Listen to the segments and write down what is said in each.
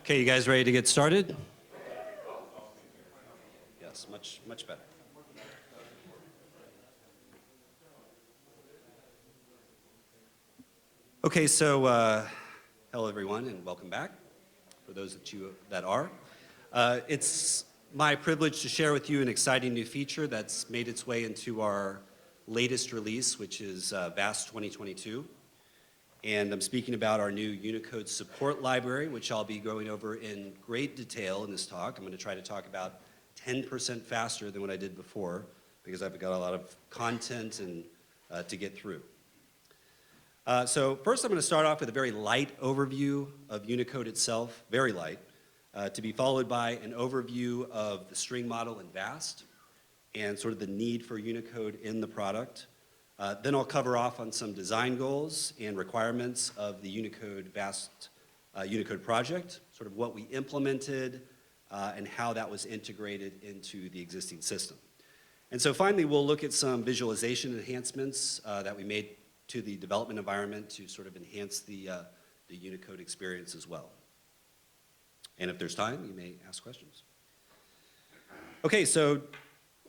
Okay, you guys ready to get started? Yes, much better. Okay, so hello everyone and welcome back. For those that are. It's my privilege to share with you an exciting new feature that's made its way into our latest release, which is VAST 2022. And I'm speaking about our new Unicode support library, which I'll be going over in great detail in this talk. I'm going to try to talk about 10% faster than what I did before, because I've got a lot of content and to get through. So first I'm going to start off with a very light overview of Unicode itself, very light, to be followed by an overview of the string model in VAST and sort of the need for Unicode in the product. Then I'll cover off on some design goals and requirements of the Unicode VAST Unicode project, sort of what we implemented and how that was integrated into the existing system. And so finally, we'll look at some visualization enhancements that we made to the development environment to sort of enhance the Unicode experience as well. And if there's time, you may ask questions. Okay, so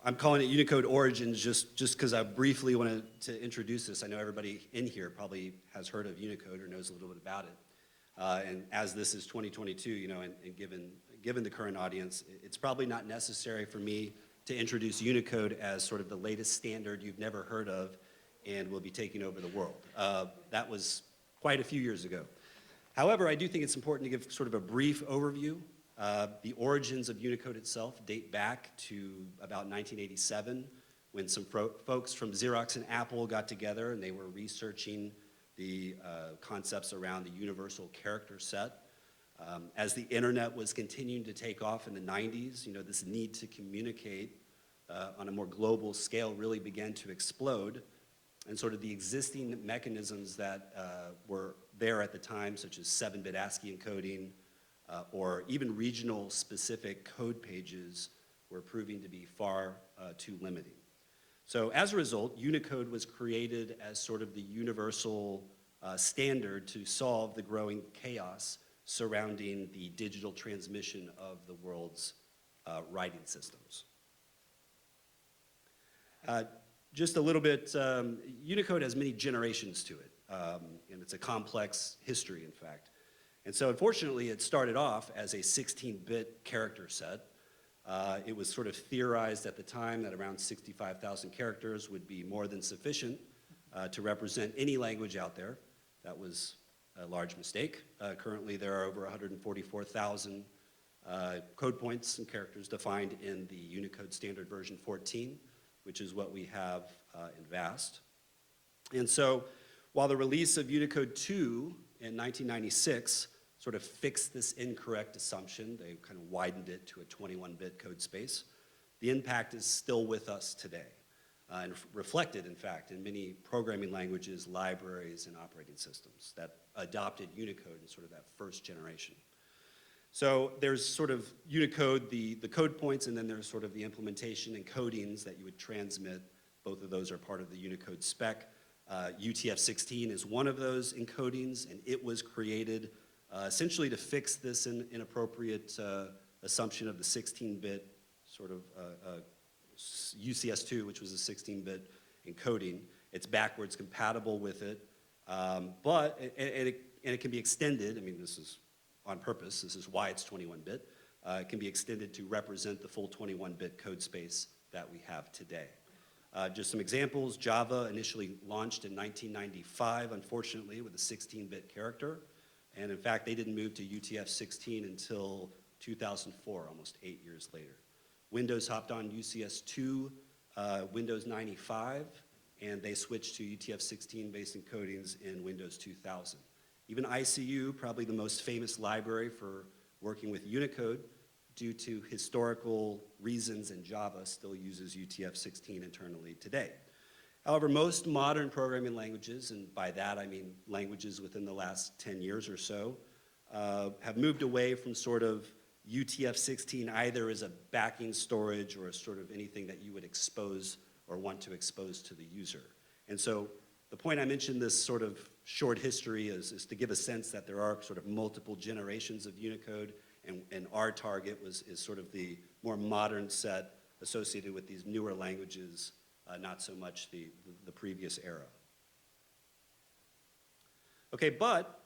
I'm calling it Unicode Origins just because I briefly wanted to introduce this. I know everybody in here probably has heard of Unicode or knows a little bit about it. And as this is 2022, you know, and given the current audience, it's probably not necessary for me to introduce Unicode as sort of the latest standard you've never heard of and will be taking over the world. That was quite a few years ago. However, I do think it's important to give sort of a brief overview. The origins of Unicode itself date back to about 1987 when some folks from Xerox and Apple got together and they were researching the concepts around the universal character set. As the internet was continuing to take off in the 90s, you know, this need to communicate on a more global scale really began to explode. And sort of the existing mechanisms that were there at the time, such as 7-bit ASCII encoding, or even regional specific code pages were proving to be far too limiting. So as a result, Unicode was created as sort of the universal standard to solve the growing chaos surrounding the digital transmission of the world's writing systems. Just a little bit, Unicode has many generations to it, and it's a complex history, in fact. And so unfortunately, it started off as a 16-bit character set. It was sort of theorized at the time that around 65,000 characters would be more than sufficient to represent any language out there. That was a large mistake. Currently, there are over 144,000 code points and characters defined in the Unicode standard version 14, which is what we have in VAST. And so while the release of Unicode 2 in 1996 sort of fixed this incorrect assumption, they kind of widened it to a 21-bit code space, the impact is still with us today, and reflected, in fact, in many programming languages, libraries, and operating systems that adopted Unicode in sort of that first generation. So there's sort of Unicode, the code points, and then there's sort of the implementation and codings that you would transmit. Both of those are part of the Unicode spec. Utf-8 is one of those encodings, and it was created essentially to fix this inappropriate assumption of the 16-bit sort of UCS2, which was a 16-bit encoding. It's backwards compatible with it, but it can be extended. I mean, this is on purpose. This is why it's 21-bit. It can be extended to represent the full 21-bit code space that we have today. Just some examples, Java initially launched in 1995, unfortunately, with a 16-bit character. And in fact, they didn't move to UTF-16 until 2004, almost 8 years later. Windows hopped on UCS2, Windows 95, and they switched to UTF-16 based encodings in Windows 2000. Even ICU, probably the most famous library for working with Unicode, due to historical reasons in Java, still uses UTF-16 internally today. However, most modern programming languages, and by that I mean languages within the last 10 years or so, have moved away from sort of UTF-16 either as a backing storage or as sort of anything that you would expose or want to expose to the user. And so the point I mentioned this sort of short history is to give a sense that there are sort of multiple generations of Unicode And our target is sort of the more modern set associated with these newer languages, not so much the previous era. Okay, but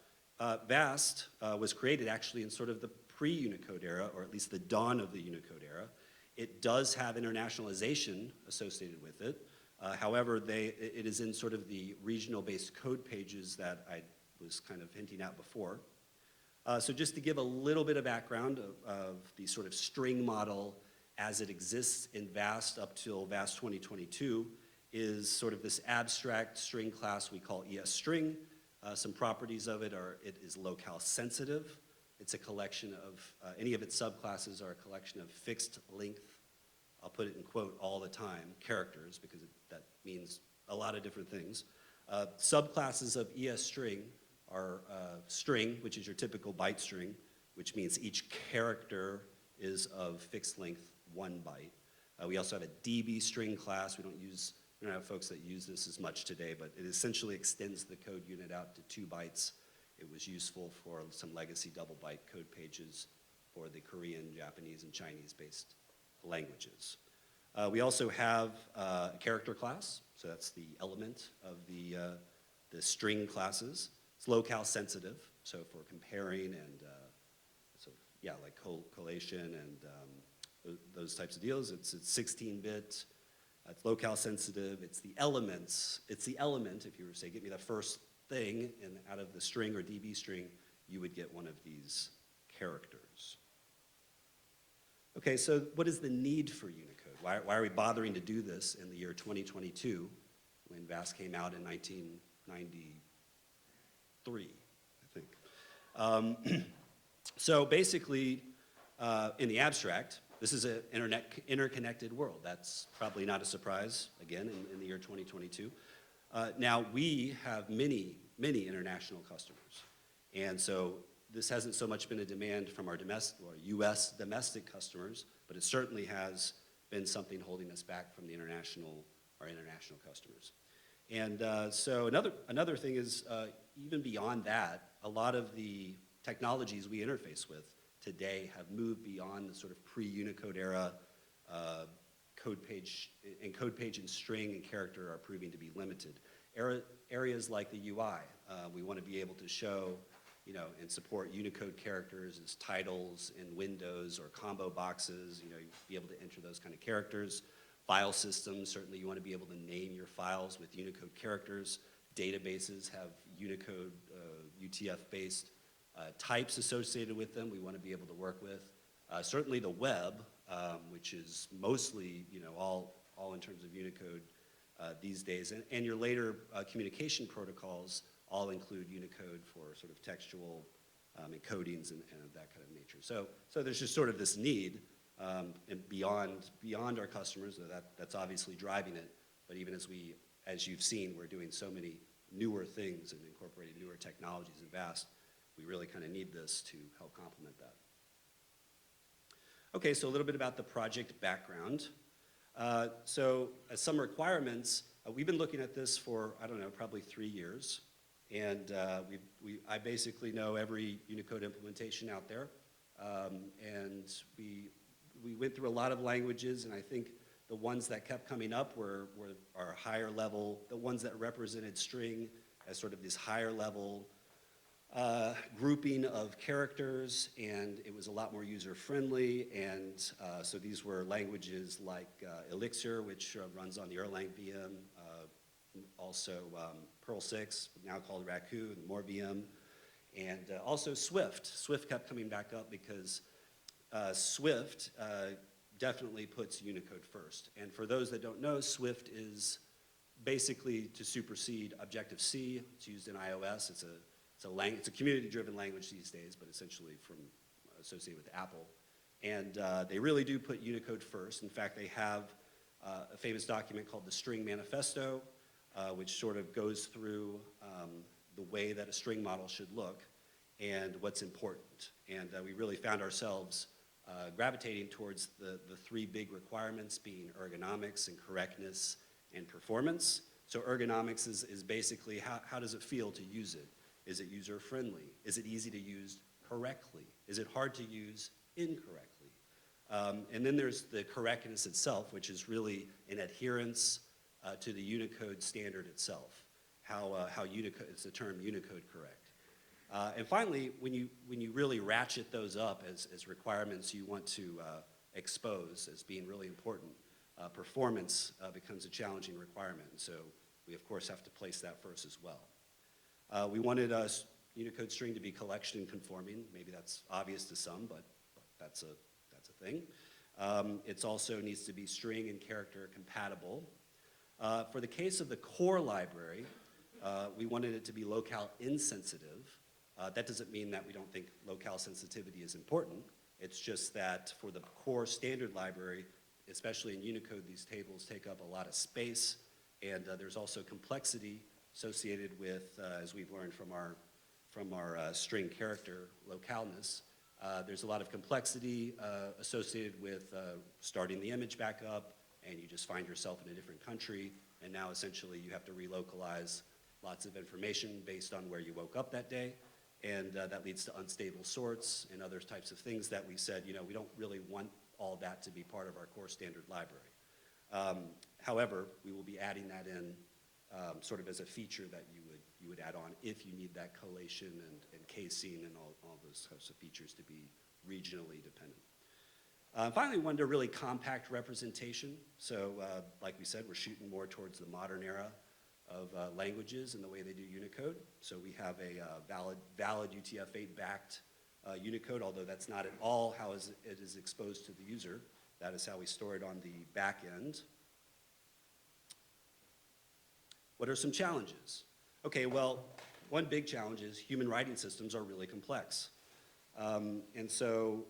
VAST was created actually in sort of the pre-Unicode era, or at least the dawn of the Unicode era. It does have internationalization associated with it. However, it is in sort of the regional-based code pages that I was kind of hinting at before. So just to give a little bit of background of the sort of string model as it exists in VAST up till VAST 2022 is sort of this abstract string class we call ES-string. Some properties of it are, it is locale sensitive. It's a collection of, any of its subclasses are a collection of fixed length, I'll put it in quote all the time, characters, because that means a lot of different things. Subclasses of ES-string are string, which is your typical byte string, which means each character is of fixed length 1 byte. We also have a DB string class. We don't have folks that use this as much today, but it essentially extends the code unit out to 2 bytes. It was useful for some legacy double byte code pages for the Korean, Japanese, and Chinese-based languages. We also have a character class, so that's the element of the string classes. It's locale sensitive, so for comparing and like collation and those types of deals. It's 16-bit. It's locale sensitive. It's the elements. It's the element. If you were to say, get me the first thing, and out of the string or DB string, you would get one of these characters. Okay, so what is the need for Unicode? Why are we bothering to do this in the year 2022 when VAST came out in 1993, I think? So basically, in the abstract, this is an interconnected world. That's probably not a surprise, again, in the year 2022. Now, we have many, many international customers. And so this hasn't so much been a demand from our domestic or US domestic customers, but it certainly has been something holding us back from our international customers. And so another thing is, even beyond that, a lot of the technologies we interface with today have moved beyond the sort of pre-Unicode era. Code page and string and character are proving to be limited. Areas like the UI, we want to be able to show, and support Unicode characters as titles in Windows or combo boxes, be able to enter those kind of characters. File systems, certainly you want to be able to name your files with Unicode characters. Databases have Unicode, UTF-based types associated with them we want to be able to work with. Certainly the web, which is mostly, all in terms of Unicode these days, and your later communication protocols all include Unicode for sort of textual encodings and that kind of nature. So there's just sort of this need, and beyond our customers, that's obviously driving it, but even as you've seen, we're doing so many newer things and incorporating newer technologies in VAST, we really kind of need this to help complement that. Okay, so a little bit about the project background. So as some requirements, we've been looking at this for, I don't know, probably 3 years. And I basically know every Unicode implementation out there. And we went through a lot of languages, and I think the ones that kept coming up were our higher level, the ones that represented string as sort of this higher level grouping of characters, and it was a lot more user-friendly, and so these were languages like Elixir, which runs on the Erlang VM, also Perl 6, now called Raku, and more VM, and also Swift. Swift kept coming back up because Swift definitely puts Unicode first, and for those that don't know, Swift is basically to supersede Objective-C. It's used in iOS. It's a community-driven language these days, but essentially associated with Apple. And they really do put Unicode first. In fact, they have a famous document called the String Manifesto, which sort of goes through the way that a string model should look and what's important. And we really found ourselves gravitating towards the 3 big requirements being ergonomics and correctness and performance. So ergonomics is basically how does it feel to use it? Is it user-friendly? Is it easy to use correctly? Is it hard to use incorrectly? And then there's the correctness itself, which is really an adherence to the Unicode standard itself. How Unicode, it's the term Unicode correct. And finally, when you really ratchet those up as requirements you want to expose as being really important, performance becomes a challenging requirement. And so we, of course, have to place that first as well. We wanted Unicode string to be collection conforming. Maybe that's obvious to some, but that's a thing. It also needs to be string and character compatible. For the case of the core library, we wanted it to be locale insensitive. That doesn't mean that we don't think locale sensitivity is important. It's just that for the core standard library, especially in Unicode, these tables take up a lot of space, and there's also complexity associated with, as we've learned from our string character localeness, there's a lot of complexity associated with starting the image back up, and you just find yourself in a different country, and now essentially you have to relocalize lots of information based on where you woke up that day, and that leads to unstable sorts and other types of things that we said, we don't really want all that to be part of our core standard library. However, we will be adding that in sort of as a feature that you would add on if you need that collation and casing and all those types of features to be regionally dependent. Finally, we wanted a really compact representation. So like we said, we're shooting more towards the modern era of languages and the way they do Unicode. So we have a valid UTF-8 backed Unicode, although that's not at all how it is exposed to the user. That is how we store it on the back end. What are some challenges? Okay, well, one big challenge is human writing systems are really complex. And so,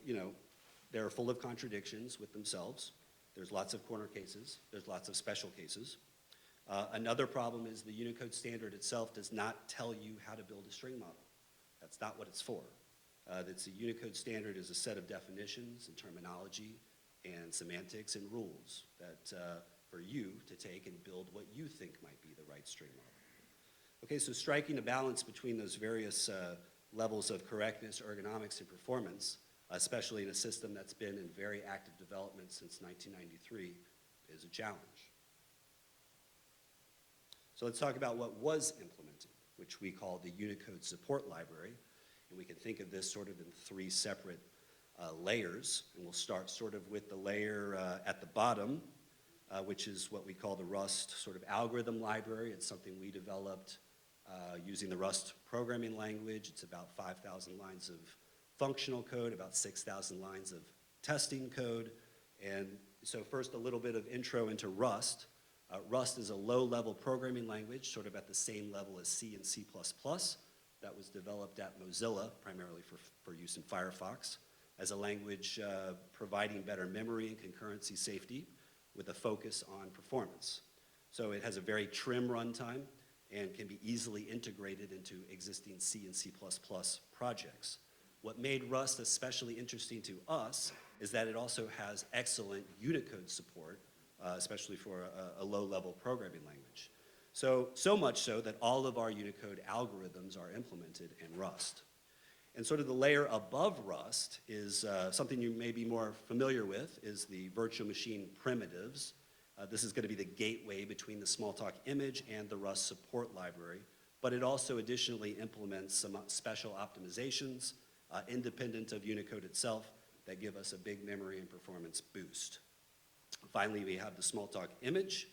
they're full of contradictions with themselves. There's lots of corner cases. There's lots of special cases. Another problem is the Unicode standard itself does not tell you how to build a string model. That's not what it's for. The Unicode standard is a set of definitions and terminology and semantics and rules that for you to take and build what you think might be the right string model. Okay, so striking a balance between those various levels of correctness, ergonomics, and performance, especially in a system that's been in very active development since 1993, is a challenge. So let's talk about what was implemented, which we call the Unicode support library. And we can think of this sort of in three separate layers. And we'll start sort of with the layer at the bottom, which is what we call the Rust sort of algorithm library. It's something we developed using the Rust programming language. It's about 5,000 lines of functional code, about 6,000 lines of testing code. And so first, a little bit of intro into Rust. Rust is a low-level programming language, sort of at the same level as C and C++. That was developed at Mozilla, primarily for use in Firefox, as a language providing better memory and concurrency safety with a focus on performance. So it has a very trim runtime and can be easily integrated into existing C and C++ projects. What made Rust especially interesting to us is that it also has excellent Unicode support, especially for a low-level programming language. So much so that all of our Unicode algorithms are implemented in Rust. And sort of the layer above Rust is something you may be more familiar with, is the virtual machine primitives. This is going to be the gateway between the Smalltalk image and the Rust support library, but it also additionally implements some special optimizations independent of Unicode itself that give us a big memory and performance boost. Finally, we have the Smalltalk image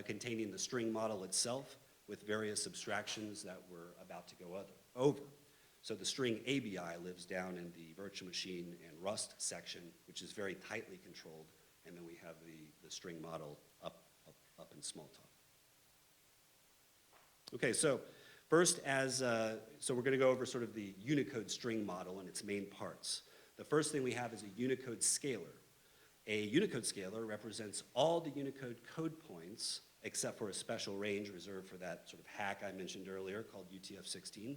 containing the string model itself with various abstractions that we're about to go over. So the string ABI lives down in the virtual machine and Rust section, which is very tightly controlled, and then we have the string model up in Smalltalk. Okay, so first so we're gonna go over sort of the Unicode string model and its main parts. The first thing we have is a Unicode scalar. A Unicode scalar represents all the Unicode code points except for a special range reserved for that sort of hack I mentioned earlier called UTF-16.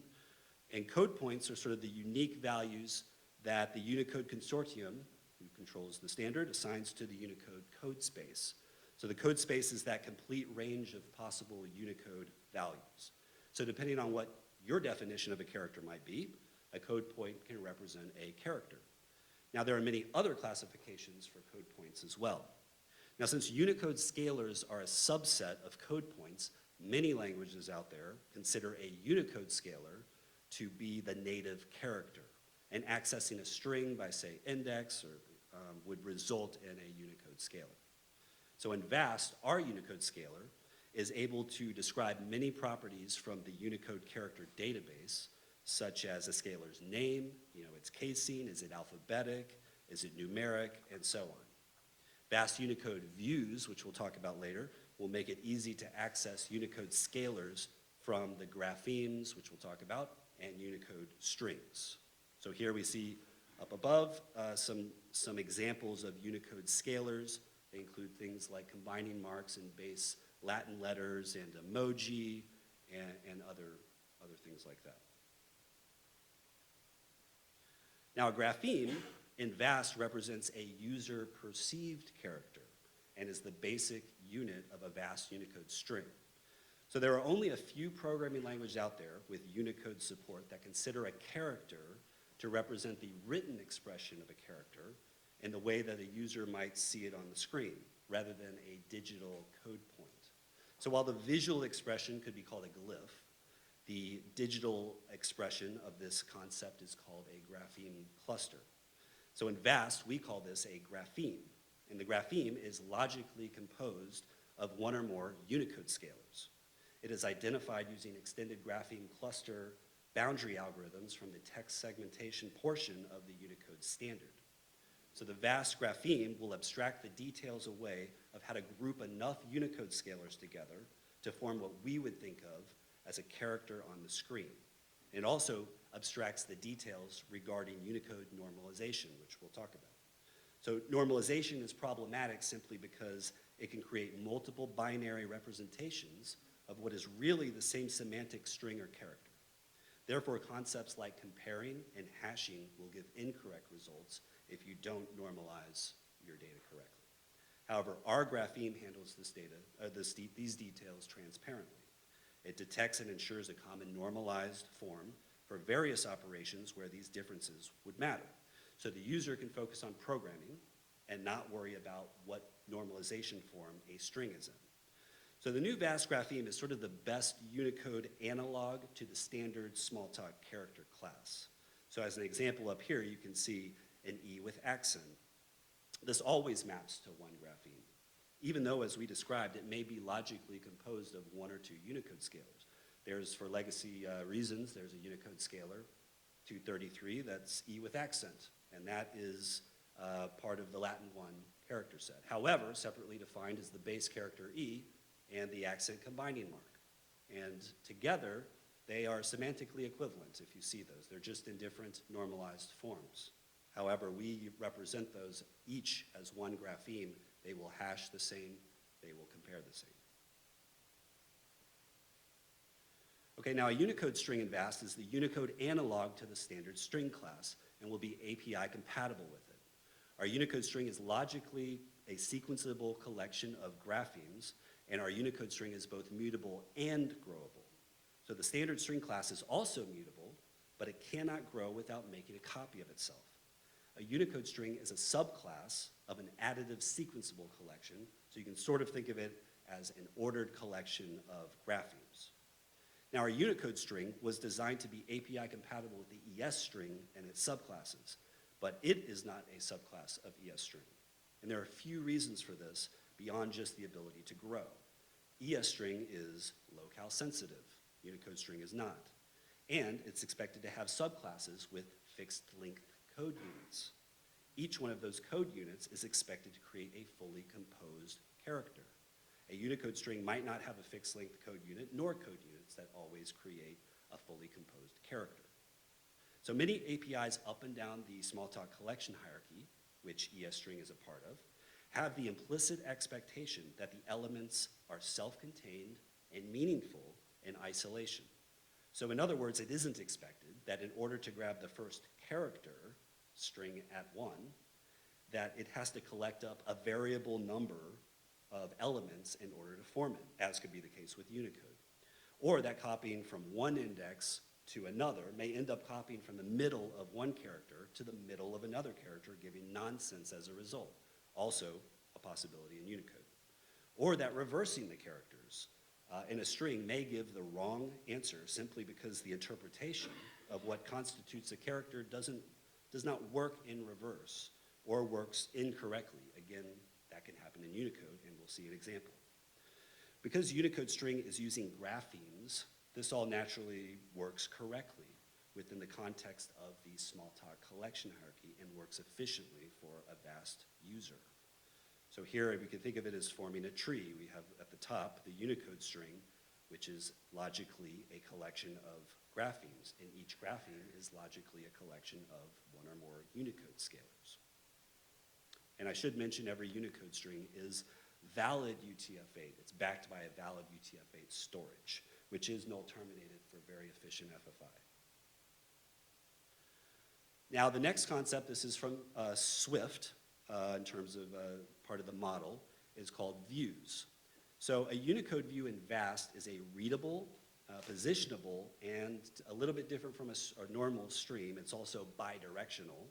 And code points are sort of the unique values that the Unicode consortium, who controls the standard, assigns to the Unicode code space. So the code space is that complete range of possible Unicode values. So depending on what your definition of a character might be, a code point can represent a character. Now, there are many other classifications for code points as well. Now, since Unicode scalars are a subset of code points, many languages out there consider a Unicode scalar to be the native character, and accessing a string by, say, index or would result in a Unicode scalar. So in VAST, our Unicode scalar is able to describe many properties from the Unicode character database, such as a scalar's name, its casing, is it alphabetic, is it numeric, and so on. VAST Unicode views, which we'll talk about later, will make it easy to access Unicode scalars from the graphemes, which we'll talk about, and Unicode strings. So here we see up above some examples of Unicode scalars. They include things like combining marks and base Latin letters and emoji and other things like that. Now, a grapheme in VAST represents a user-perceived character and is the basic unit of a VAST Unicode string. So there are only a few programming languages out there with Unicode support that consider a character to represent the written expression of a character in the way that a user might see it on the screen, rather than a digital code point. So while the visual expression could be called a glyph, the digital expression of this concept is called a graphene cluster. So in VAST, we call this a grapheme, and the grapheme is logically composed of one or more Unicode scalars. It is identified using extended graphene cluster boundary algorithms from the text segmentation portion of the Unicode standard. So the VAST grapheme will abstract the details away of how to group enough Unicode scalars together to form what we would think of as a character on the screen. It also abstracts the details regarding Unicode normalization, which we'll talk about. So normalization is problematic simply because it can create multiple binary representations of what is really the same semantic string or character. Therefore, concepts like comparing and hashing will give incorrect results if you don't normalize your data correctly. However, our grapheme handles these details transparently. It detects and ensures a common normalized form for various operations where these differences would matter. So the user can focus on programming and not worry about what normalization form a string is in. So the new VAST grapheme is sort of the best Unicode analog to the standard Smalltalk character class. So as an example up here, you can see an E with accent. This always maps to one grapheme, even though, as we described, it may be logically composed of one or two Unicode scalars. There's, for legacy reasons, there's a Unicode scalar 233 that's E with accent, and that is part of the Latin 1 character set. However, separately defined is the base character E and the accent combining mark. And together, they are semantically equivalent if you see those. They're just in different normalized forms. However, we represent those each as one grapheme. They will hash the same, they will compare the same. Okay, now a Unicode string in VAST is the Unicode analog to the standard string class and will be API compatible with it. Our Unicode string is logically a sequenceable collection of graphemes, and our Unicode string is both mutable and growable. So the standard string class is also mutable, but it cannot grow without making a copy of itself. A Unicode string is a subclass of an additive sequenceable collection, so you can sort of think of it as an ordered collection of graphemes. Now our Unicode string was designed to be API compatible with the ES string and its subclasses, but it is not a subclass of ES string. And there are a few reasons for this beyond just the ability to grow. ES string is locale sensitive, Unicode string is not. And it's expected to have subclasses with fixed length code units. Each one of those code units is expected to create a fully composed character. A Unicode string might not have a fixed length code unit, nor code units that always create a fully composed character. So many APIs up and down the Smalltalk collection hierarchy, which ES string is a part of, have the implicit expectation that the elements are self-contained and meaningful in isolation. So in other words, it isn't expected that in order to grab the first character, string at 1, that it has to collect up a variable number of elements in order to form it, as could be the case with Unicode. Or that copying from one index to another may end up copying from the middle of one character to the middle of another character, giving nonsense as a result. Also a possibility in Unicode. Or that reversing the characters in a string may give the wrong answer simply because the interpretation of what constitutes a character does not work in reverse or works incorrectly. Again, that can happen in Unicode, and we'll see an example. Because Unicode string is using graphemes, this all naturally works correctly within the context of the Smalltalk collection hierarchy and works efficiently for a vast user. So here we can think of it as forming a tree. We have at the top the Unicode string, which is logically a collection of graphemes, and each grapheme is logically a collection of one or more Unicode scalars. And I should mention every Unicode string is valid UTF-8. It's backed by a valid UTF-8 storage, which is null terminated for very efficient FFI. Now the next concept, this is from Swift, in terms of part of the model, is called views. So a Unicode view in VAST is a readable, positionable, and a little bit different from a normal stream. It's also bidirectional,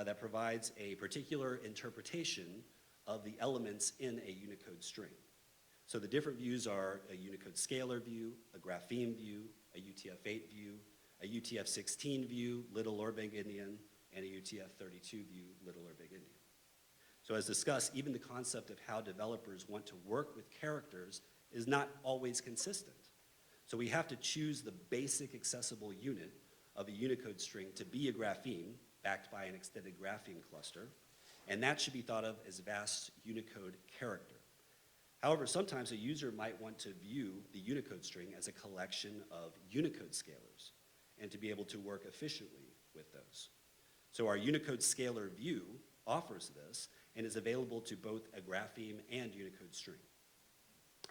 that provides a particular interpretation of the elements in a Unicode string. So the different views are a Unicode scalar view, a grapheme view, a UTF-8 view, a UTF-16 view, little or big endian, and a UTF-32 view, little or big endian. So as discussed, even the concept of how developers want to work with characters is not always consistent. So we have to choose the basic accessible unit of a Unicode string to be a grapheme, backed by an extended graphene cluster, and that should be thought of as VAST Unicode character. However, sometimes a user might want to view the Unicode string as a collection of Unicode scalars, and to be able to work efficiently with those. So our Unicode scalar view offers this, and is available to both a grapheme and Unicode string.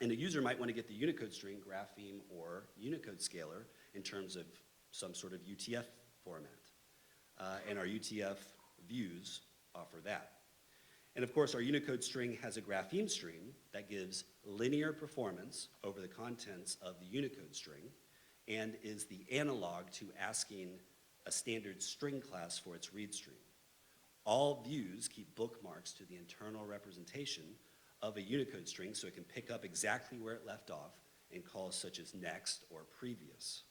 And a user might want to get the Unicode string, grapheme, or Unicode scalar in terms of some sort of UTF format. And our UTF views offer that. And of course, our Unicode string has a grapheme stream that gives linear performance over the contents of the Unicode string and is the analog to asking a standard string class for its read stream. All views keep bookmarks to the internal representation of a Unicode string so it can pick up exactly where it left off in calls such as next or previous.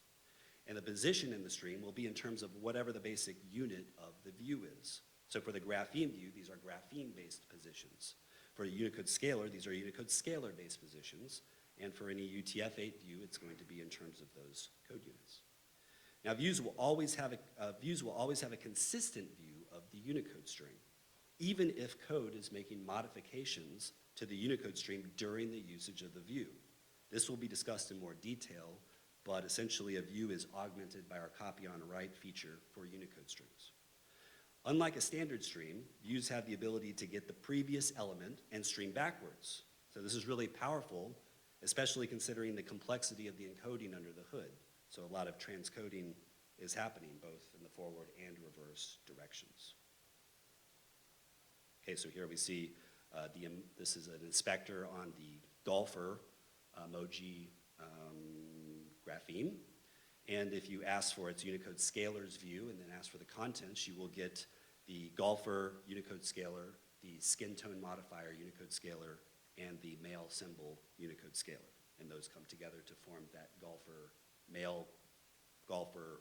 And the position in the stream will be in terms of whatever the basic unit of the view is. So for the grapheme view, these are grapheme-based positions. For a Unicode scalar, these are Unicode scalar-based positions. And for any UTF-8 view, it's going to be in terms of those code units. Now, views will always have a consistent view of the Unicode string, even if code is making modifications to the Unicode stream during the usage of the view. This will be discussed in more detail, but essentially a view is augmented by our copy on write feature for Unicode strings. Unlike a standard stream, views have the ability to get the previous element and stream backwards. So this is really powerful, especially considering the complexity of the encoding under the hood. So a lot of transcoding is happening both in the forward and reverse directions. Okay, so here we see this is an inspector on the golfer emoji grapheme. And if you ask for its Unicode scalars view and then ask for the contents, you will get the golfer Unicode scalar, the skin tone modifier Unicode scalar, and the male symbol Unicode scalar. And those come together to form that golfer, male golfer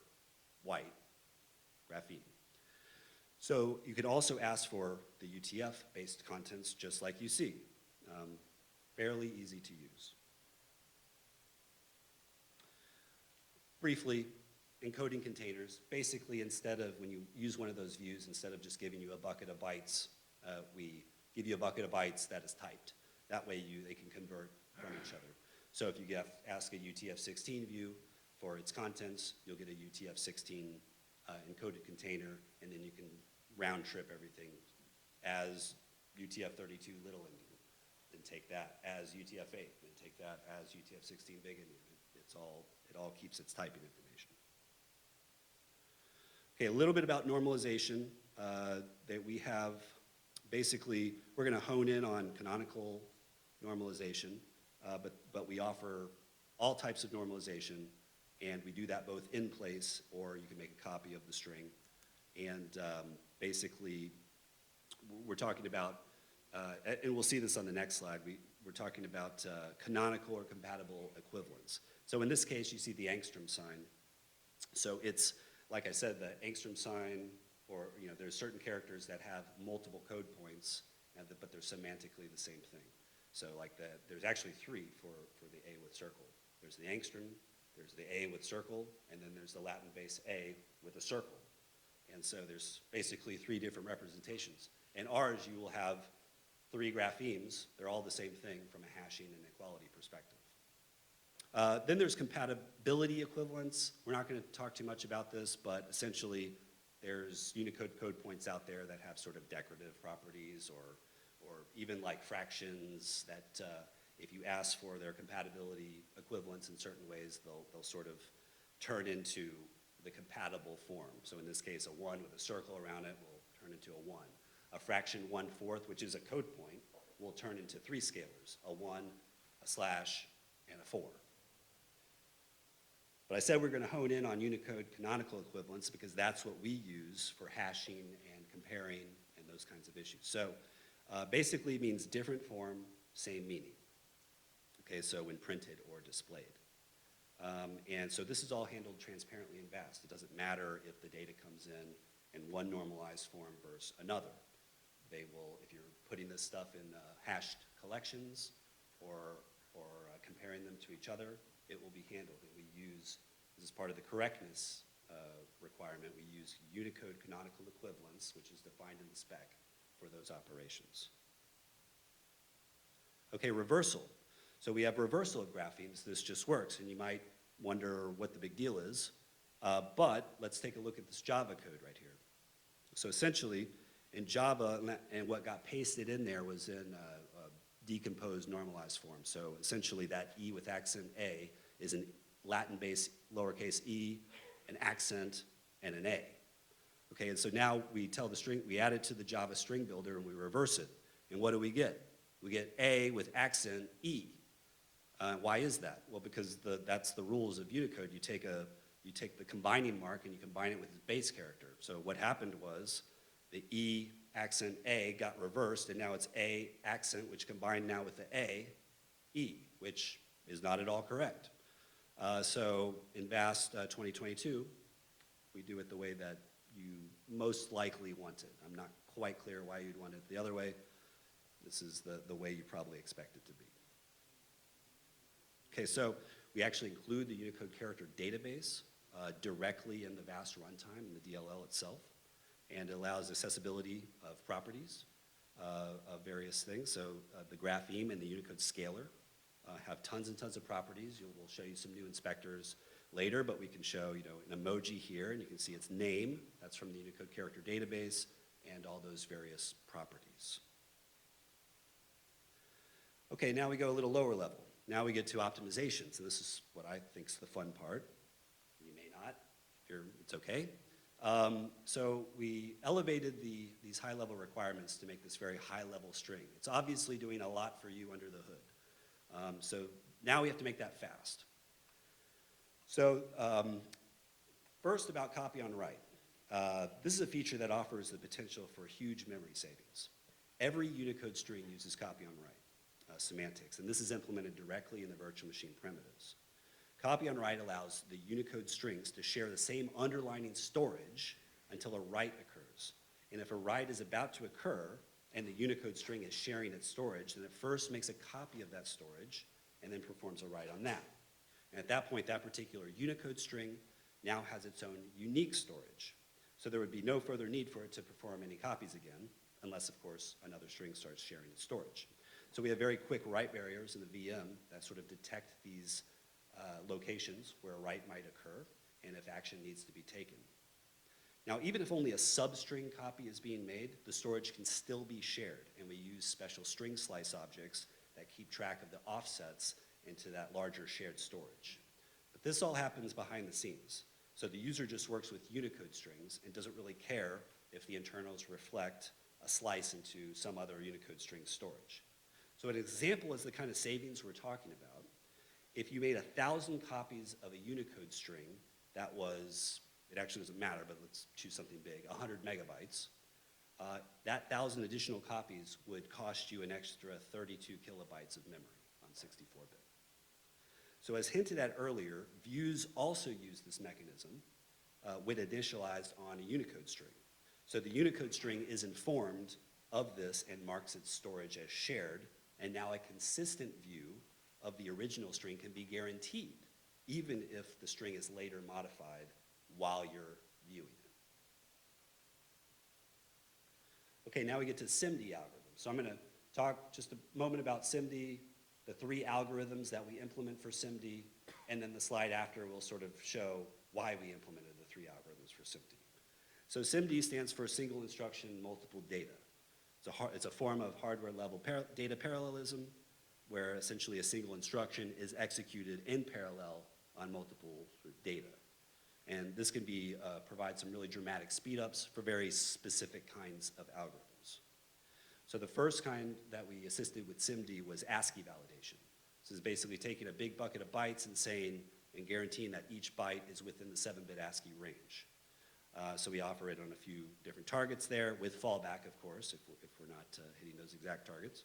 white grapheme. So you can also ask for the UTF-based contents just like you see. Fairly easy to use. Briefly, encoding containers. Basically, instead of, when you use one of those views, instead of just giving you a bucket of bytes, we give you a bucket of bytes that is typed. That way they can convert from each other. So if you ask a UTF-16 view for its contents, you'll get a UTF-16 encoded container, and then you can round trip everything as UTF-32 little endian, then take that as UTF-8, then take that as UTF-16 big endian. It all keeps its typing information. Okay, a little bit about normalization that we have. Basically, we're going to hone in on canonical normalization, but we offer all types of normalization, And we do that both in place, or you can make a copy of the string. And basically, we're talking about, and we'll see this on the next slide, we're talking about canonical or compatible equivalents. So in this case, you see the angstrom sign. So it's, like I said, the angstrom sign, or there's certain characters that have multiple code points, but they're semantically the same thing. So like there's actually three for the A with circle. There's the angstrom, there's the A with circle, and then there's the Latin base A with a circle. And so there's basically three different representations. In ours, you will have three graphemes. They're all the same thing from a hashing and equality perspective. Then there's compatibility equivalents. We're not going to talk too much about this, but essentially there's Unicode code points out there that have sort of decorative properties, or even like fractions that if you ask for their compatibility equivalents in certain ways, they'll sort of turn into the compatible form. So in this case, a 1 with a circle around it will turn into a 1. A fraction 1/4, which is a code point, will turn into three scalars, a 1, a slash, and a 4. But I said we're going to hone in on Unicode canonical equivalents because that's what we use for hashing and comparing and those kinds of issues. So basically means different form, same meaning. Okay, so when printed or displayed. And so this is all handled transparently in VAST. It doesn't matter if the data comes in one normalized form versus another. They will, if you're putting this stuff in hashed collections or comparing them to each other, it will be handled. And we use, this is part of the correctness requirement, we use Unicode canonical equivalents, which is defined in the spec for those operations. Okay, reversal. So we have reversal of graphemes. This just works, and you might wonder what the big deal is. But let's take a look at this Java code right here. So essentially, in Java, and what got pasted in there was in a decomposed normalized form. So essentially, that E with accent A is an Latin base lowercase e, an accent, and an A. Okay, and so now we tell the string, we add it to the Java string builder, and we reverse it. And what do we get? We get A with accent E. Why is that? Well, because that's the rules of Unicode. You take the combining mark and you combine it with the base character. So what happened was the E accent A got reversed, and now it's A accent, which combined now with the A, E, which is not at all correct. So in VAST 2022, we do it the way that you most likely want it. I'm not quite clear why you'd want it the other way. This is the way you probably expect it to be. Okay, so we actually include the Unicode character database directly in the VAST runtime, in the DLL itself, and it allows accessibility of properties of various things. So the grapheme and the Unicode scalar have tons and tons of properties. We'll show you some new inspectors later, but we can show an emoji here, and you can see its name. That's from the Unicode character database, and all those various properties. Okay, now we go a little lower level. Now we get to optimizations, and this is what I think is the fun part. You may not, it's okay. So we elevated these high-level requirements to make this very high-level string. It's obviously doing a lot for you under the hood. So now we have to make that fast. So first about copy on write. This is a feature that offers the potential for huge memory savings. Every Unicode string uses copy on write semantics, and this is implemented directly in the virtual machine primitives. Copy on write allows the Unicode strings to share the same underlying storage until a write occurs. And if a write is about to occur and the Unicode string is sharing its storage, then it first makes a copy of that storage and then performs a write on that. And at that point, that particular Unicode string now has its own unique storage. So there would be no further need for it to perform any copies again, unless, of course, another string starts sharing its storage. So we have very quick write barriers in the VM that sort of detect these locations where a write might occur and if action needs to be taken. Now, even if only a substring copy is being made, the storage can still be shared, and we use special string slice objects that keep track of the offsets into that larger shared storage. But this all happens behind the scenes. So the user just works with Unicode strings and doesn't really care if the internals reflect a slice into some other Unicode string storage. So an example is the kind of savings we're talking about if you made 1,000 copies of a Unicode string, that was, it actually doesn't matter, but let's choose something big, 100 megabytes, that 1,000 additional copies would cost you an extra 32 kilobytes of memory on 64-bit. So as hinted at earlier, views also use this mechanism when initialized on a Unicode string. So the Unicode string is informed of this and marks its storage as shared, and now a consistent view of the original string can be guaranteed, even if the string is later modified while you're viewing it. Okay, now we get to Semdi algorithm. So I'm going to talk just a moment about Semdi, the 3 algorithms that we implement for Semdi, and then the slide after will sort of show why we implemented the 3 algorithms for Semdi. So Semdi stands for single instruction, multiple data. It's a form of hardware level data parallelism, where essentially a single instruction is executed in parallel on multiple data. And this can be, provide some really dramatic speedups for very specific kinds of algorithms. So the first kind that we assisted with Semdi was Ascii validation. This is basically taking a big bucket of bytes and saying, and guaranteeing that each byte is within the 7-bit Ascii range. So we offer it on a few different targets there, with fallback, of course, if we're not hitting those exact targets.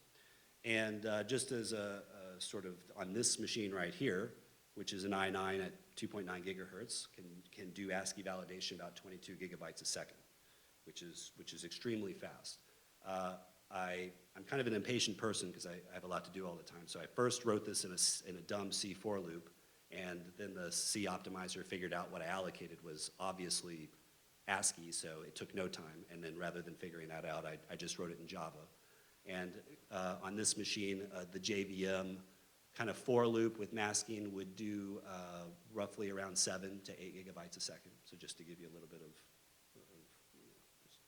And just as a sort of on this machine right here, which is an i9 at 2.9 gigahertz, can do Ascii validation about 22 gigabytes a second, which is extremely fast. I'm kind of an impatient person because I have a lot to do all the time. So I first wrote this in a dumb C4 loop, and then the C optimizer figured out what I allocated was obviously Ascii, so it took no time. And then rather than figuring that out, I just wrote it in Java. And on this machine, the JVM kind of for loop with masking would do roughly around 7 to 8 gigabytes a second. So just to give you a little bit of just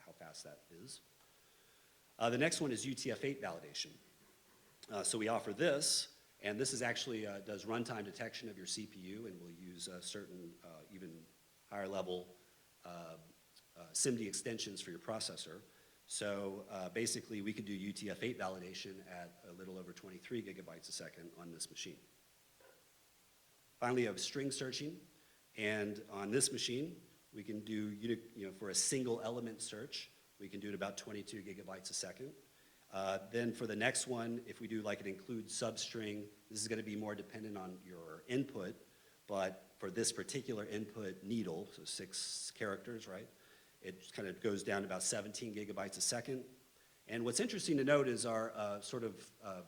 how fast that is. The next one is Utf-8 validation. So we offer this, and this is actually does runtime detection of your CPU, and will use certain even higher level Semdi extensions for your processor. So basically, we could do Utf-8 validation at a little over 23 gigabytes a second on this machine. Finally, you have string searching, and on this machine, we can do, for a single element search, we can do it about 22 gigabytes a second. Then for the next one, if we do like an include substring, this is going to be more dependent on your input, but for this particular input needle, so 6 characters, right? It kind of goes down to about 17 gigabytes a second. And what's interesting to note is our sort of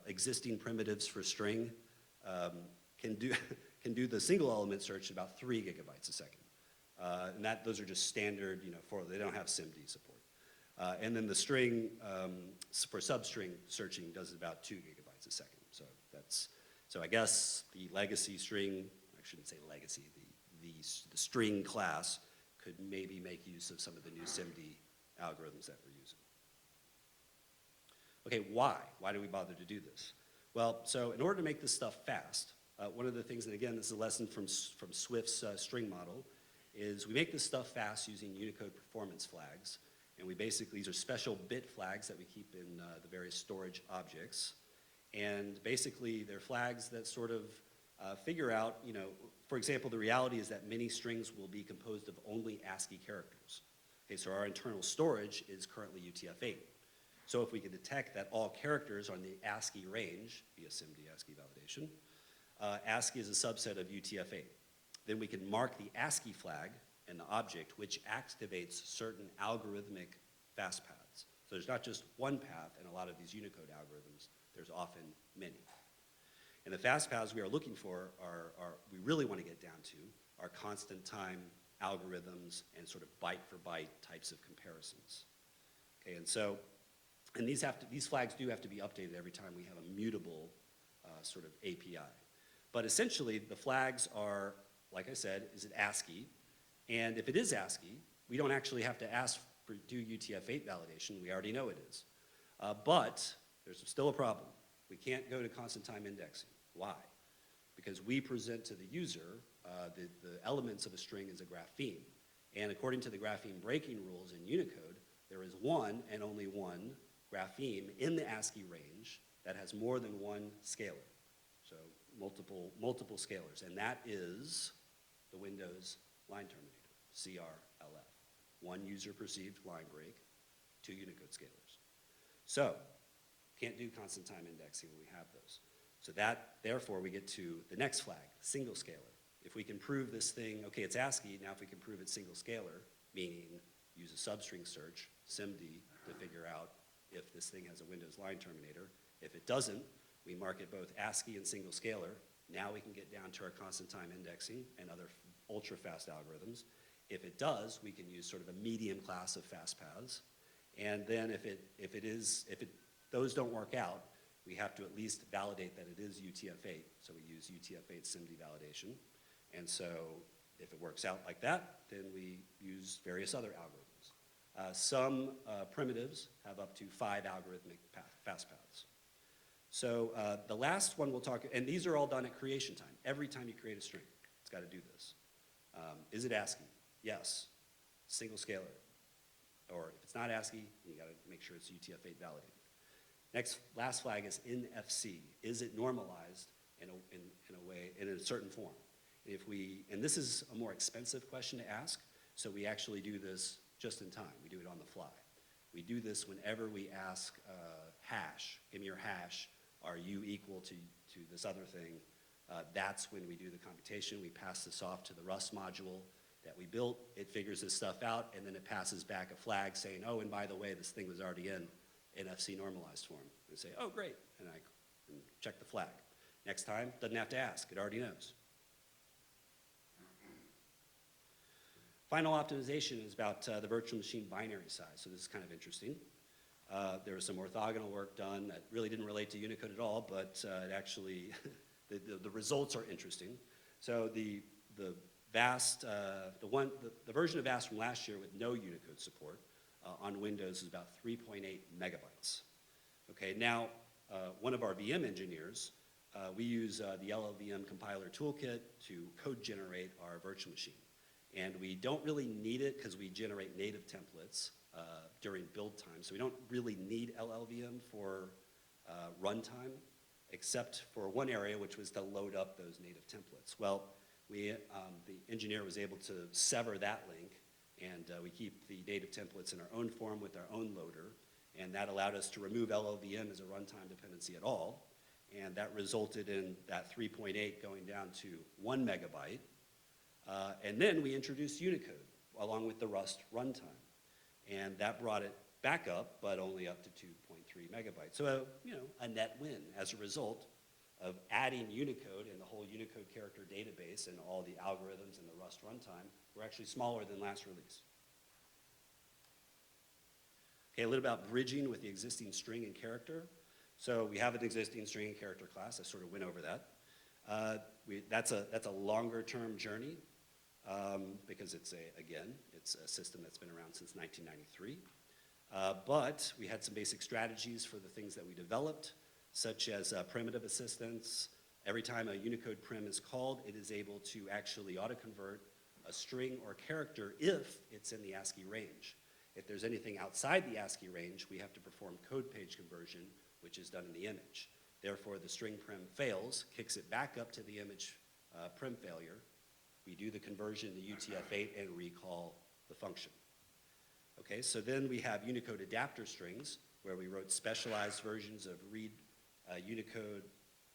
existing primitives for string can do the single element search about 3 gigabytes a second. And those are just standard, they don't have Semdi support. And then the string for substring searching does about 2 gigabytes a second. So I guess the legacy string, I shouldn't say legacy, the string class could maybe make use of some of the new Semdi algorithms that we're using. Okay, why? Why do we bother to do this? Well, so in order to make this stuff fast, one of the things, and again, this is a lesson from Swift's string model, is we make this stuff fast using Unicode performance flags. And we basically, these are special bit flags that we keep in the various storage objects. And basically, they're flags that sort of figure out, for example, the reality is that many strings will be composed of only Ascii characters. Okay, so our internal storage is currently Utf-8. So if we can detect that all characters are in the Ascii range via Semdi Ascii validation, Ascii is a subset of Utf-8. Then we can mark the Ascii flag and the object, which activates certain algorithmic fast paths. So there's not just one path in a lot of these Unicode algorithms, there's often many. And the fast paths we are looking for we really want to get down to, are constant time algorithms and sort of byte for byte types of comparisons. Okay, and these flags do have to be updated every time we have a mutable sort of API. But essentially, the flags are, like I said, is it Ascii? And if it is Ascii, we don't actually have to ask for do Utf-8 validation. We already know it is. But there's still a problem. We can't go to constant time indexing. Why? Because we present to the user the elements of a string as a grapheme. And according to the grapheme breaking rules in Unicode, there is one and only one grapheme in the Ascii range that has more than one scalar. So multiple scalars, and that is the Windows line terminator, CRLF. One user perceived line break, 2 Unicode scalars. So, can't do constant time indexing when we have those. So therefore, we get to the next flag, single scalar. If we can prove this thing, okay, it's ASCII, now if we can prove it's single scalar, meaning use a substring search, Semdi, to figure out if this thing has a Windows line terminator. If it doesn't, we mark it both ASCII and single scalar. Now we can get down to our constant time indexing and other ultra-fast algorithms. If it does, we can use sort of a medium class of fast paths. And then if those don't work out, we have to at least validate that it is Utf-8. So we use Utf-8 Semdi Validation. And so if it works out like that, then we use various other algorithms. Some primitives have up to 5 algorithmic fast paths. So the last one we'll talk, and these are all done at creation time. Every time you create a string, it's got to do this. Is it ASCII? Yes. Single scalar. Or if it's not ASCII, you got to make sure it's Utf-8 validated. Last flag is NFC. Is it normalized in a way, in a certain form? And this is a more expensive question to ask, so we actually do this just in time. We do it on the fly. We do this whenever we ask hash, give me your hash, are you equal to this other thing? That's when we do the computation. We pass this off to the Rust module that we built. It figures this stuff out, and then it passes back a flag saying, oh, and by the way, this thing was already in NFC normalized form. And say, oh, great, and I check the flag. Next time, doesn't have to ask, it already knows. Final optimization is about the virtual machine binary size, so this is kind of interesting. There was some orthogonal work done that really didn't relate to Unicode at all, but it actually, the results are interesting. So the version of VAST from last year with no Unicode support on Windows is about 3.8 megabytes. Okay, now one of our VM engineers, we use the LLVM compiler toolkit to code generate our virtual machine. And we don't really need it because we generate native templates during build time. So we don't really need LLVM for runtime, except for one area, which was to load up those native templates. Well, the engineer was able to sever that link, and we keep the native templates in our own form with our own loader, and that allowed us to remove LLVM as a runtime dependency at all, and that resulted in that 3.8 going down to 1 megabyte. And then we introduced Unicode along with the Rust runtime. And that brought it back up, but only up to 2.3 megabytes. So, a net win as a result of adding Unicode and the whole Unicode character database and all the algorithms and the Rust runtime were actually smaller than last release. Okay, a little about bridging with the existing string and character. So we have an existing string and character class. I sort of went over that. That's a longer term journey. Because it's a system that's been around since 1993. But we had some basic strategies for the things that we developed, such as primitive assistance. Every time a Unicode prim is called, it is able to actually auto-convert a string or character if it's in the ASCII range. If there's anything outside the ASCII range, we have to perform code page conversion, which is done in the image. Therefore, the string prim fails, kicks it back up to the image prim failure. We do the conversion to Utf-8 and recall the function. Okay, so then we have Unicode adapter strings, where we wrote specialized versions of Unicode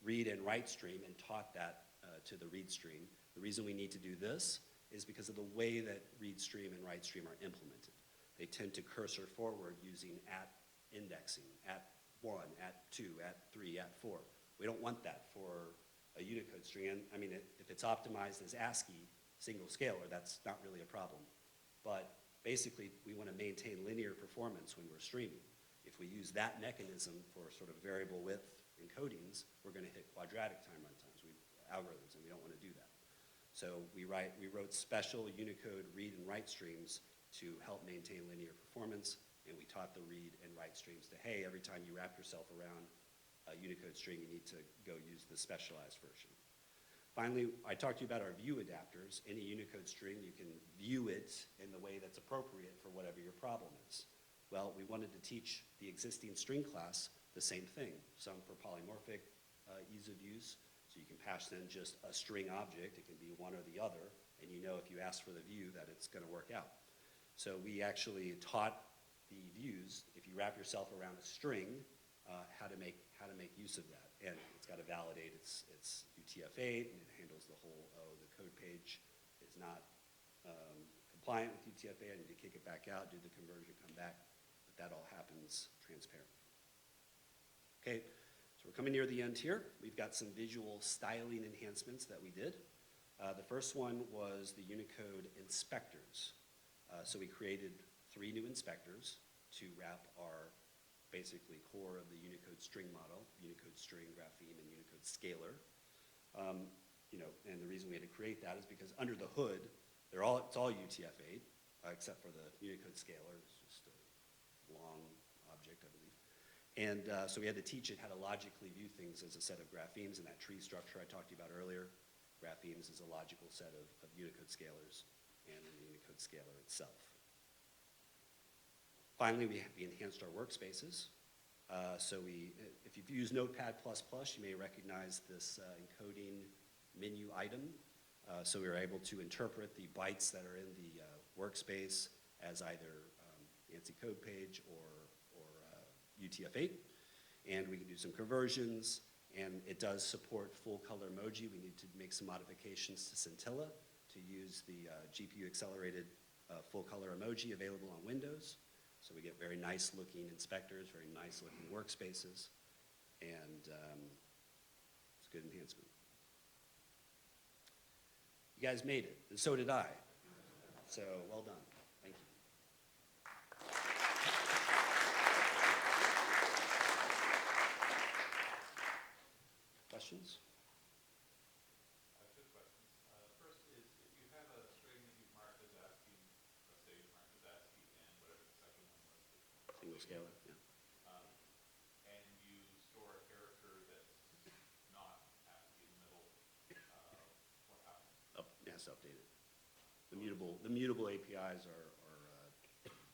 read and write stream and taught that to the read stream. The reason we need to do this is because of the way that read stream and write stream are implemented. They tend to cursor forward using at indexing, at 1, at 2, at 3, at 4. We don't want that for a Unicode string. And I mean, if it's optimized as ASCII single scalar, that's not really a problem. But basically, we want to maintain linear performance when we're streaming. If we use that mechanism for sort of variable width encodings, we're going to hit quadratic time runtimes, algorithms, and we don't want to do that. So we wrote special Unicode read and write streams to help maintain linear performance, and we taught the read and write streams to, hey, every time you wrap yourself around a Unicode string, you need to go use the specialized version. Finally, I talked to you about our view adapters. Any Unicode string, you can view it in the way that's appropriate for whatever your problem is. Well, we wanted to teach the existing string class the same thing, some for polymorphic ease of use, So you can pass in just a string object. It can be one or the other, and you know if you ask for the view that it's going to work out. So we actually taught the views, if you wrap yourself around a string, how to make use of that. And it's got to validate its Utf-8, and it handles the whole, the code page is not compliant with Utf-8, I need to kick it back out, do the conversion, come back, but that all happens transparent. Okay, so we're coming near the end here. We've got some visual styling enhancements that we did. The first one was the Unicode inspectors. So we created 3 new inspectors to wrap our basically core of the Unicode string model, Unicode string, Graphene, and Unicode Scalar. You know, and the reason we had to create that is because under the hood, it's all Utf-8, except for the Unicode Scalar. It's just a long object, I believe. And so we had to teach it how to logically view things as a set of graphemes in that tree structure I talked to you about earlier. Graphemes is a logical set of Unicode scalars and the Unicode Scalar itself. Finally, we enhanced our workspaces. So if you've used Notepad++, you may recognize this encoding menu item. So we were able to interpret the bytes that are in the workspace as either ANSI code page or Utf-8. And we can do some conversions, and it does support full color emoji. We need to make some modifications to Scintilla to use the GPU accelerated full color emoji available on Windows. So we get very nice looking inspectors, very nice looking workspaces, and it's a good enhancement. You guys made it, and so did I. So well done. Thank you. Questions? I have 2 questions. First is, if you have a string that you've marked as Ascii, let's say you've marked as Ascii and whatever the second one was. Single scalar, yeah. And you store a character that's not Ascii in the middle, what happens? It has to update it. The mutable APIs are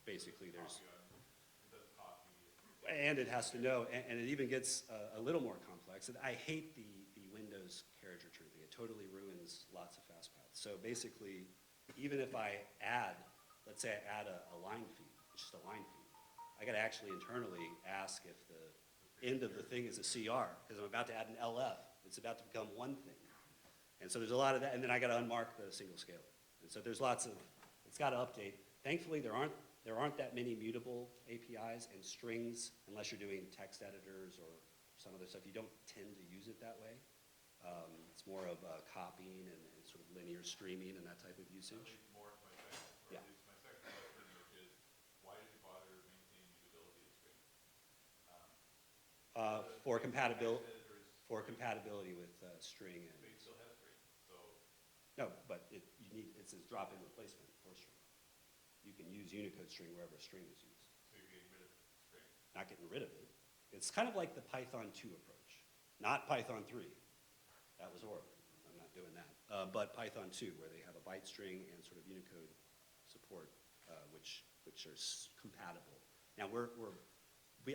basically there's, It does copy. and it has to know, and it even gets a little more complex. And I hate the Windows character tree thing. It totally ruins lots of fast paths. So basically, even if I add, let's say I add a line feed, it's just a line feed, I got to actually internally ask if the end of the thing is a CR, because I'm about to add an LF. It's about to become one thing. And so there's a lot of that, and then I got to unmark the single scalar. And so there's lots of, it's got to update. Thankfully, there aren't that many mutable APIs, and strings, unless you're doing text editors or some other stuff, you don't tend to use it that way. It's more of copying and sort of linear streaming and that type of usage. That leads more to my second, or Yeah. at least my second question, which is, why did you bother maintaining mutability of string? For compatibility with string and. But you still have string, so. No, but it says drop-in replacement for string. You can use Unicode string wherever a string is used. So you're getting rid of string. Not getting rid of it. It's kind of like the Python 2 approach, not Python 3. That was horrible. I'm not doing that. But Python 2, where they have a byte string and sort of Unicode support, which are compatible. Now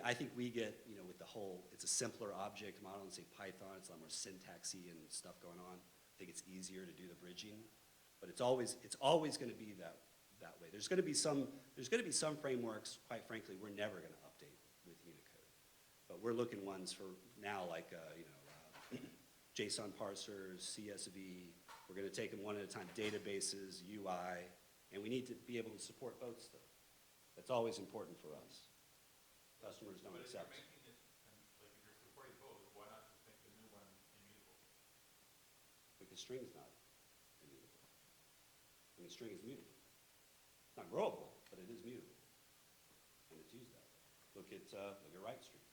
I think we get, with the whole, it's a simpler object model than say Python. It's a lot more syntaxy and stuff going on. I think it's easier to do the bridging, but it's always going to be that way. There's going to be some frameworks, quite frankly, we're never going to update with Unicode, but we're looking ones for now, like JSON parsers, CSV. We're going to take them one at a time. Databases, UI, and we need to be able to support both still. That's always important for us. Customers don't accept. But if you're making it, like if you're supporting both, why not just make the new one immutable? Because string is not immutable. I mean, string is mutable. It's not growable, but it is mutable. And it's used that way. Look at write string.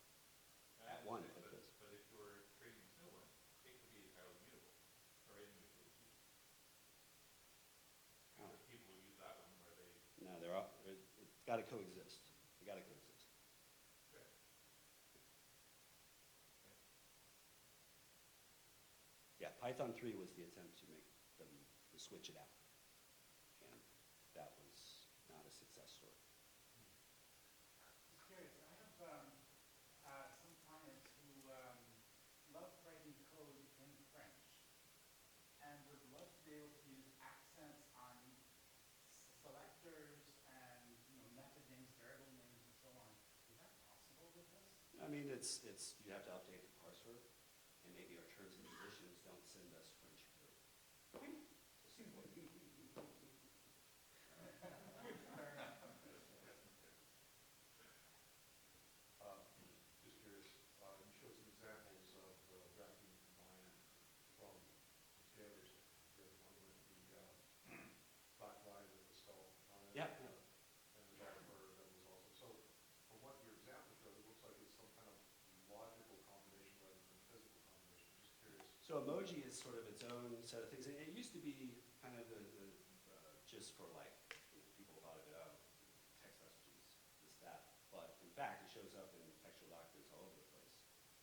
At one, like this. But if you were creating a new one, it could be entirely mutable, or immutable. People will use that one where they. No, it's got to coexist. They got to coexist. Okay. Yeah, Python 3 was the attempt to make them to switch it out, and that was not a success story. I'm curious. I have some clients who love writing code in French. you have to update the parser, and maybe our terms and conditions don't send us French code. Just curious, you showed some examples of graphene combined from Scalars. There's one with the black flag with the skull on it. Yeah. And the dark bird that was also. So from what your example showed, it looks like it's some kind of logical combination rather than physical combination. Just curious. So emoji is sort of its own set of things. It used to be kind of just for like, people thought of it, oh, text messages, this, that. But in fact, it shows up in textual documents all over the place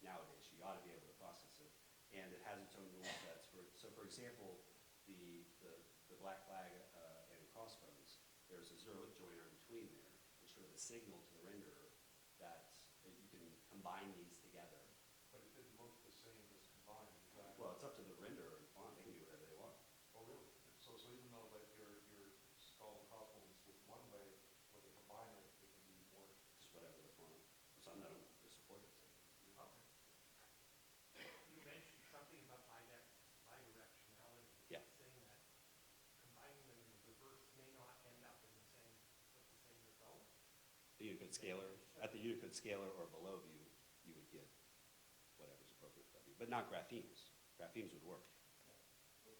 nowadays. You ought to be able to process it. And it has its own rule sets. So for example, the black flag and crossbones, there's a zeroth joiner in between there, which sort of a signal to the renderer that you can combine these together. But it didn't look the same as combined. Exactly. Well, it's up to the renderer and font. They can do whatever they want. Oh, really? So even though like your skull and crossbones look one way, when they combine it, it can be more. Just whatever the font. Some of them are supported. Okay. You mentioned something about bidirectionality. Yeah. Saying that combining them in reverse may not end up in the same result. The Unicode scalar, at the Unicode scalar or below view, you would get whatever's appropriate for you, but not graphemes. Graphemes would work. So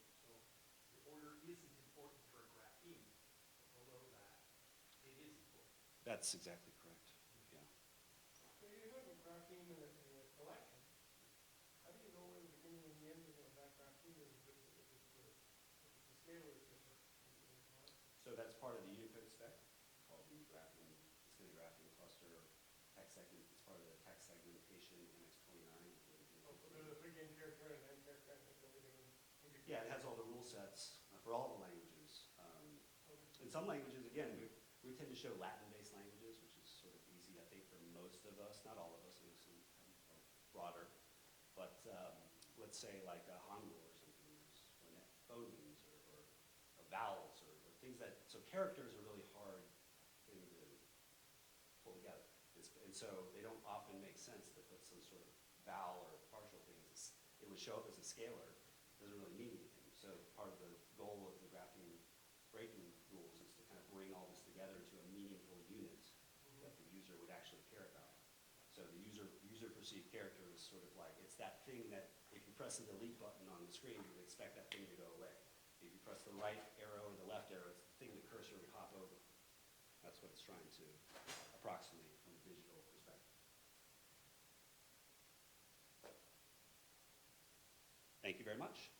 the order isn't important for a grapheme, but below that, it is important. That's exactly correct. Yeah. So you have a grapheme in a collection. How do you know where the beginning and the end of that grapheme is if it's a scalar system? So that's part of the Unicode spec called the Graphene, Graphene Cluster text segment. It's part of the text segmentation MX29. Oh, so there's a begin character and end character and everything. Yeah, it has all the rule sets for all the languages. In some languages, again, we tend to show Latin-based languages, which is sort of easy, I think, for most of us. Not all of us, I think some are broader. But let's say like Hangul or something, or phonemes or vowels or things that, so characters are really hard thing to pull together. And so they don't often make sense to put some sort of vowel or partial things. It would show up as a scalar. It doesn't really mean anything. So part of the goal of the graphene breaking rules is to kind of bring all this together into a meaningful unit that the user would actually care about. So the user perceived character is sort of like, it's that thing that if you press the delete button on the screen, you would expect that thing to go away. If you press the right arrow or the left arrow, it's the thing the cursor would hop over. That's what it's trying to approximate from a digital perspective. Thank you very much.